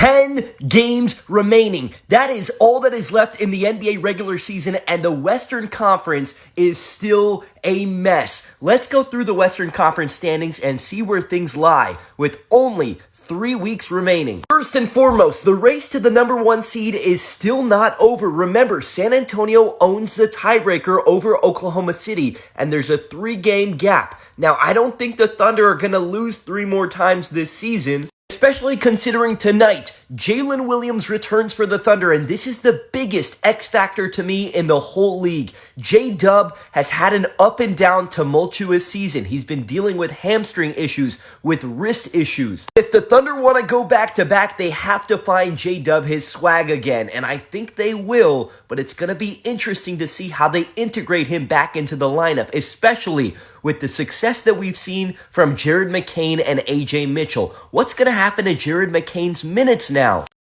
10 games remaining. That is all that is left in the NBA regular season, and the Western Conference is still a mess. Let's go through the Western Conference standings and see where things lie with only 3 weeks remaining. First and foremost, the race to the number 1 seed is still not over. Remember, San Antonio owns the tiebreaker over Oklahoma City, and there's a 3-game gap. Now, I don't think the Thunder are going to lose 3 more times this season, especially considering tonight, Jalen Williams returns for the Thunder, and this is the biggest X factor to me in the whole league. J-Dub has had an up and down tumultuous season. He's been dealing with hamstring issues, with wrist issues. If the Thunder want to go back-to-back, they have to find J-Dub his swag again, and I think they will, but it's going to be interesting to see how they integrate him back into the lineup, especially with the success that we've seen from Jared McCain and AJ Mitchell. What's going to happen to Jared McCain's minutes now?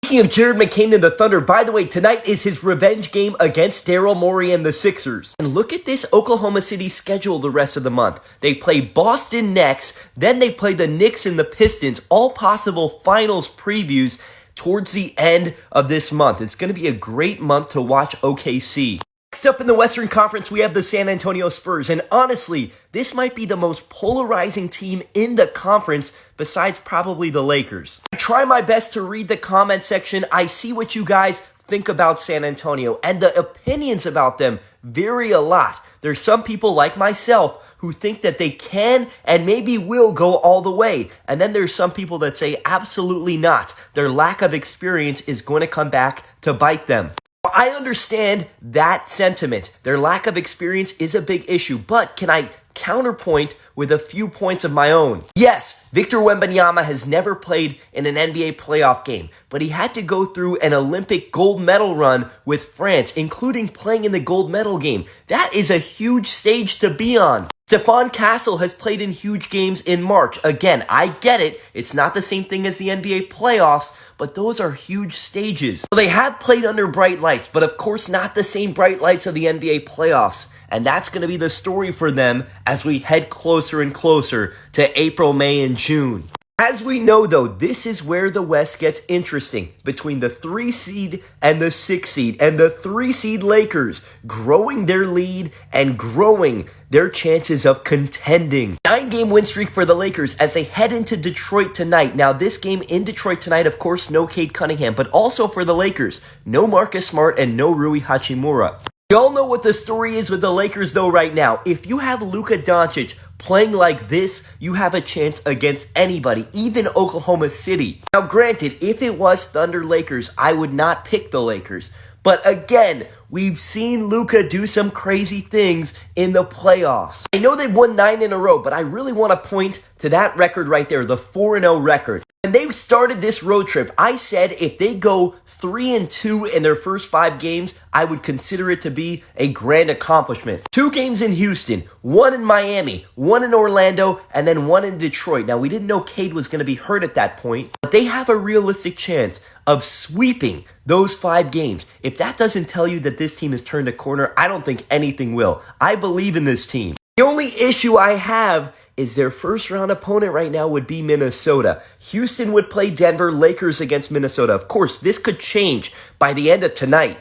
Speaking of Jared McCain and the Thunder, by the way, tonight is his revenge game against Daryl Morey and the Sixers. And look at this Oklahoma City schedule the rest of the month. They play Boston next, then they play the Knicks and the Pistons, all possible finals previews towards the end of this month. It's going to be a great month to watch OKC. Next up in the Western Conference, we have the San Antonio Spurs, and honestly, this might be the most polarizing team in the conference besides probably the Lakers. I try my best to read the comment section. I see what you guys think about San Antonio, and the opinions about them vary a lot. There's some people like myself who think that they can and maybe will go all the way, and then there's some people that say absolutely not. Their lack of experience is going to come back to bite them. I understand that sentiment. Their lack of experience is a big issue, but can I counterpoint with a few points of my own? Yes, Victor Wembanyama has never played in an NBA playoff game, but he had to go through an Olympic gold medal run with France, including playing in the gold medal game. That is a huge stage to be on. Stephon Castle has played in huge games in March. Again, I get it. It's not the same thing as the NBA playoffs, but those are huge stages. So they have played under bright lights, but of course not the same bright lights of the NBA playoffs. And that's going to be the story for them as we head closer and closer to April, May, and June. As we know, though, this is where the West gets interesting between the 3 seed and the 6 seed, and the 3 seed Lakers growing their lead and growing their chances of contending. 9-game win streak for the Lakers as they head into Detroit tonight. Now, this game in Detroit tonight, of course, no Cade Cunningham, but also for the Lakers, no Marcus Smart and no Rui Hachimura. We all know what the story is with the Lakers, though, right now. If you have Luka Doncic playing like this, you have a chance against anybody, even Oklahoma City. Now, granted, if it was Thunder Lakers, I would not pick the Lakers. But again, we've seen Luka do some crazy things in the playoffs. I know they've won 9 in a row, but I really want to point to that record right there, the 4-0 record. When they started this road trip, I said if they go 3-2 in their first 5 games, I would consider it to be a grand accomplishment. 2 games in Houston, 1 in Miami, 1 in Orlando, and then 1 in Detroit. Now, we didn't know Cade was going to be hurt at that point, but they have a realistic chance of sweeping those 5 games. If that doesn't tell you that this team has turned a corner, I don't think anything will. I believe in this team. The only issue I have is their first round opponent right now would be Minnesota. Houston would play Denver, Lakers against Minnesota. Of course, this could change by the end of tonight.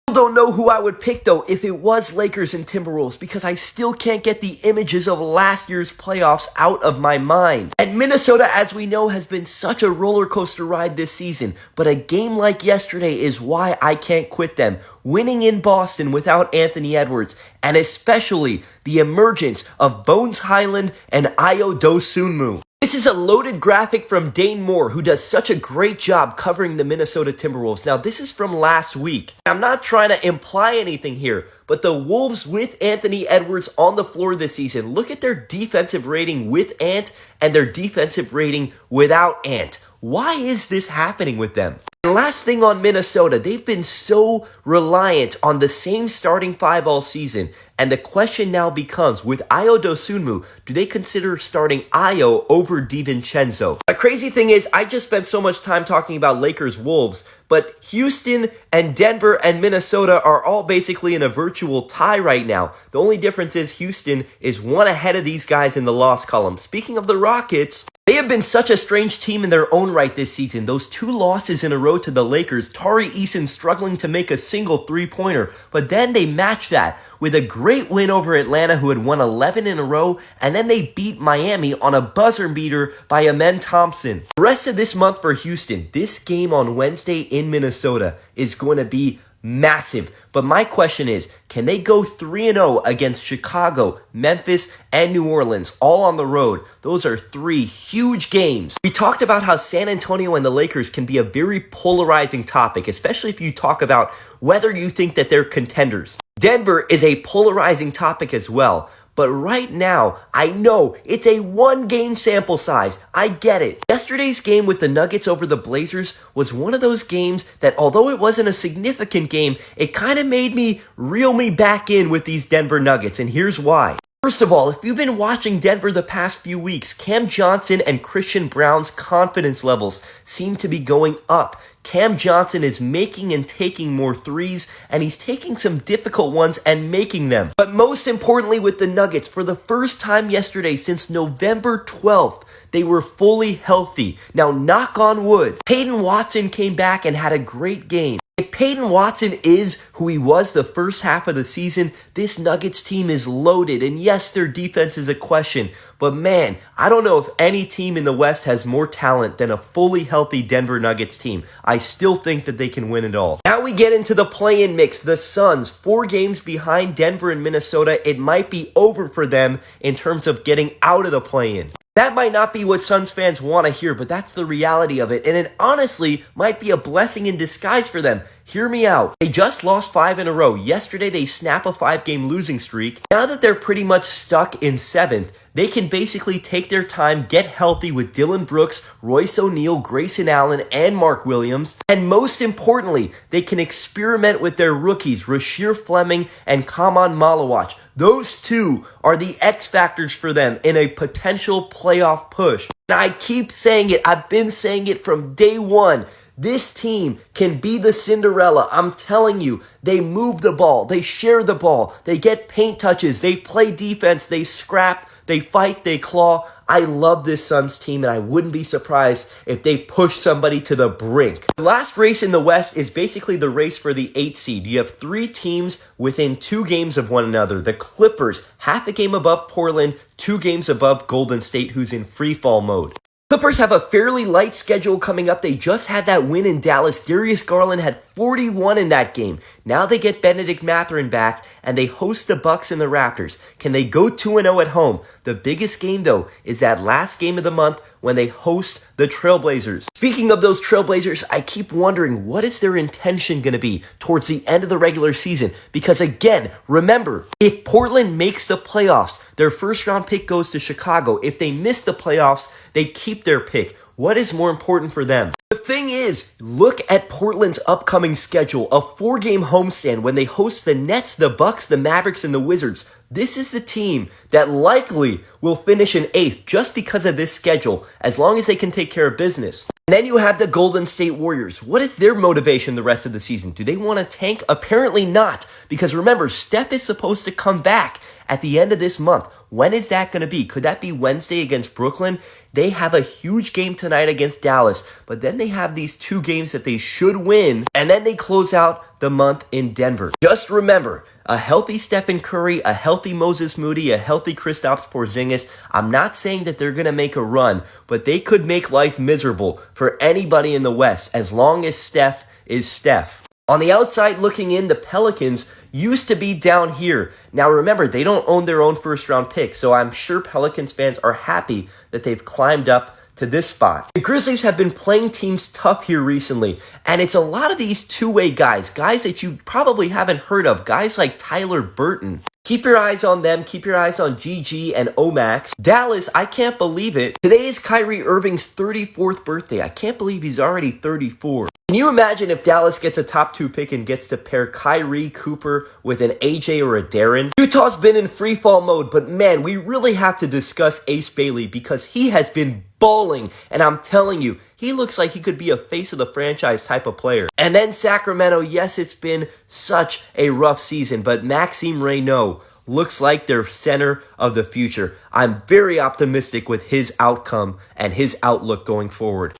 I don't know who I would pick, though, if it was Lakers and Timberwolves, because I still can't get the images of last year's playoffs out of my mind. And Minnesota, as we know, has been such a roller coaster ride this season, but a game like yesterday is why I can't quit them. Winning in Boston without Anthony Edwards, and especially the emergence of Bones Highland and Ayo Dosunmu. This is a loaded graphic from Dane Moore, who does such a great job covering the Minnesota Timberwolves. Now, this is from last week. I'm not trying to imply anything here, but the Wolves with Anthony Edwards on the floor this season, look at their defensive rating with Ant and their defensive rating without Ant. Why is this happening with them? And last thing on Minnesota, they've been so reliant on the same starting 5 all season, And the question now becomes, with Ayo Dosunmu, do they consider starting Ayo over DiVincenzo? The crazy thing is, I just spent so much time talking about Lakers-Wolves, but Houston and Denver and Minnesota are all basically in a virtual tie right now. The only difference is Houston is one ahead of these guys in the loss column. Speaking of the Rockets, they have been such a strange team in their own right this season. Those 2 losses in a row to the Lakers, Tari Eason struggling to make a single three-pointer, but then they matched that with a great win over Atlanta, who had won 11 in a row, and then they beat Miami on a buzzer beater by Amen Thompson. The rest of this month for Houston, this game on Wednesday in Minnesota is going to be massive. But my question is, can they go 3-0 against Chicago, Memphis, and New Orleans, all on the road? Those are 3 huge games. We talked about how San Antonio and the Lakers can be a very polarizing topic, especially if you talk about whether you think that they're contenders. Denver is a polarizing topic as well. But right now, I know it's a 1-game sample size. I get it. Yesterday's game with the Nuggets over the Blazers was one of those games that, although it wasn't a significant game, it kind of made me reel me back in with these Denver Nuggets, and here's why. First of all, if you've been watching Denver the past few weeks, Cam Johnson and Christian Braun's confidence levels seem to be going up. Cam Johnson is making and taking more threes, and he's taking some difficult ones and making them. But most importantly with the Nuggets, for the first time yesterday since November 12th, they were fully healthy. Now, knock on wood, Peyton Watson came back and had a great game. If Peyton Watson is who he was the first half of the season, this Nuggets team is loaded. And yes, their defense is a question. But man, I don't know if any team in the West has more talent than a fully healthy Denver Nuggets team. I still think that they can win it all. Now we get into the play-in mix. The Suns, 4 games behind Denver and Minnesota. It might be over for them in terms of getting out of the play-in. That might not be what Suns fans want to hear, but that's the reality of it. And it honestly might be a blessing in disguise for them. Hear me out. They just lost 5 in a row. Yesterday, they snap a 5-game losing streak. Now that they're pretty much stuck in 7th, they can basically take their time, get healthy with Dylan Brooks, Royce O'Neal, Grayson Allen, and Mark Williams. And most importantly, they can experiment with their rookies, Rasheer Fleming and Kaman Malawach. Those 2 are the X factors for them in a potential playoff push. And I keep saying it. I've been saying it from day one. This team can be the Cinderella. I'm telling you, they move the ball, they share the ball, they get paint touches, they play defense, they scrap, they fight, they claw. I love this Suns team, and I wouldn't be surprised if they push somebody to the brink. The last race in the West is basically the race for the 8th seed. You have 3 teams within 2 games of one another. The Clippers, half a game above Portland, 2 games above Golden State, who's in free fall mode. Clippers have a fairly light schedule coming up. They just had that win in Dallas. Darius Garland had 41 in that game. Now they get Benedict Mathurin back, and they host the Bucks and the Raptors. Can they go 2-0 at home? The biggest game, though, is that last game of the month when they host the Trailblazers. Speaking of those Trailblazers, I keep wondering, what is their intention going to be towards the end of the regular season? Because again, remember, if Portland makes the playoffs, their first-round pick goes to Chicago. If they miss the playoffs, they keep their pick. What is more important for them? The thing is, look at Portland's upcoming schedule. A 4-game homestand when they host the Nets, the Bucks, the Mavericks, and the Wizards. This is the team that likely will finish in 8th just because of this schedule, as long as they can take care of business. And then you have the Golden State Warriors. What is their motivation the rest of the season? Do they want to tank? Apparently not, because remember, Steph is supposed to come back at the end of this month. When is that going to be? Could that be Wednesday against Brooklyn? They have a huge game tonight against Dallas, but then they have these 2 games that they should win, and then they close out the month in Denver. Just remember, a healthy Stephen Curry, a healthy Moses Moody, a healthy Kristaps Porzingis. I'm not saying that they're going to make a run, but they could make life miserable for anybody in the West as long as Steph is Steph. On the outside looking in, the Pelicans used to be down here. Now remember, they don't own their own first-round pick, so I'm sure Pelicans fans are happy that they've climbed up to this spot. The Grizzlies have been playing teams tough here recently, and it's a lot of these two-way guys that you probably haven't heard of, guys like Tyler Burton. Keep your eyes on them. Keep your eyes on GG and Omax. Dallas, I can't believe it. Today is Kyrie Irving's 34th birthday. I can't believe he's already 34. Can you imagine if Dallas gets a top 2 pick and gets to pair Kyrie Cooper with an AJ or a Darren? Utah's been in free fall mode, but man, we really have to discuss Ace Bailey because he has been balling, and I'm telling you, he looks like he could be a face of the franchise type of player. And then Sacramento, yes, it's been such a rough season, but Maxime Reynaud looks like their center of the future. I'm very optimistic with his outcome and his outlook going forward.